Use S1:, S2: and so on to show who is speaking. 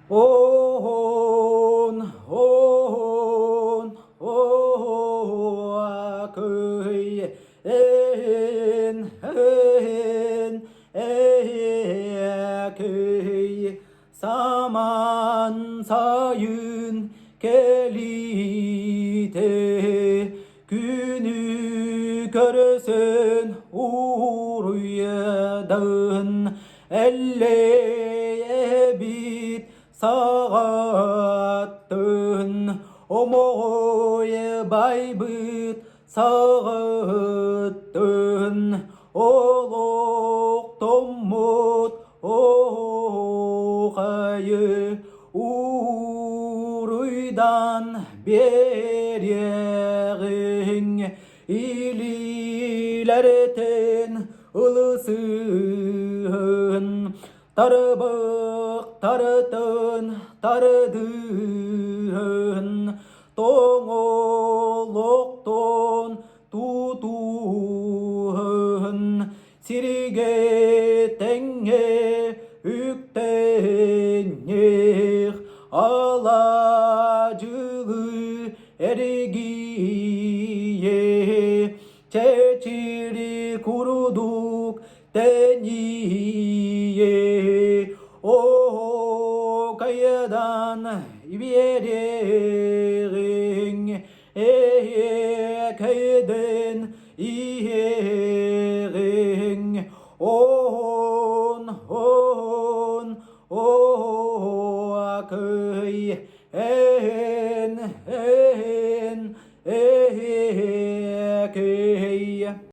S1: ôn ôn ôn cười en cười saman sayın kelite günü görsün uğrayan elleye bit sağattın omoye baybıt sağattın oluk tommut oğayı uğruydan beryeğin ililerten ılısın tarıbık tarıtın tarıdın toğolukton tutuhun sirige tenge üktenyeğ alacılı ergiye çeçiri kuruduk deniye o kayadan beri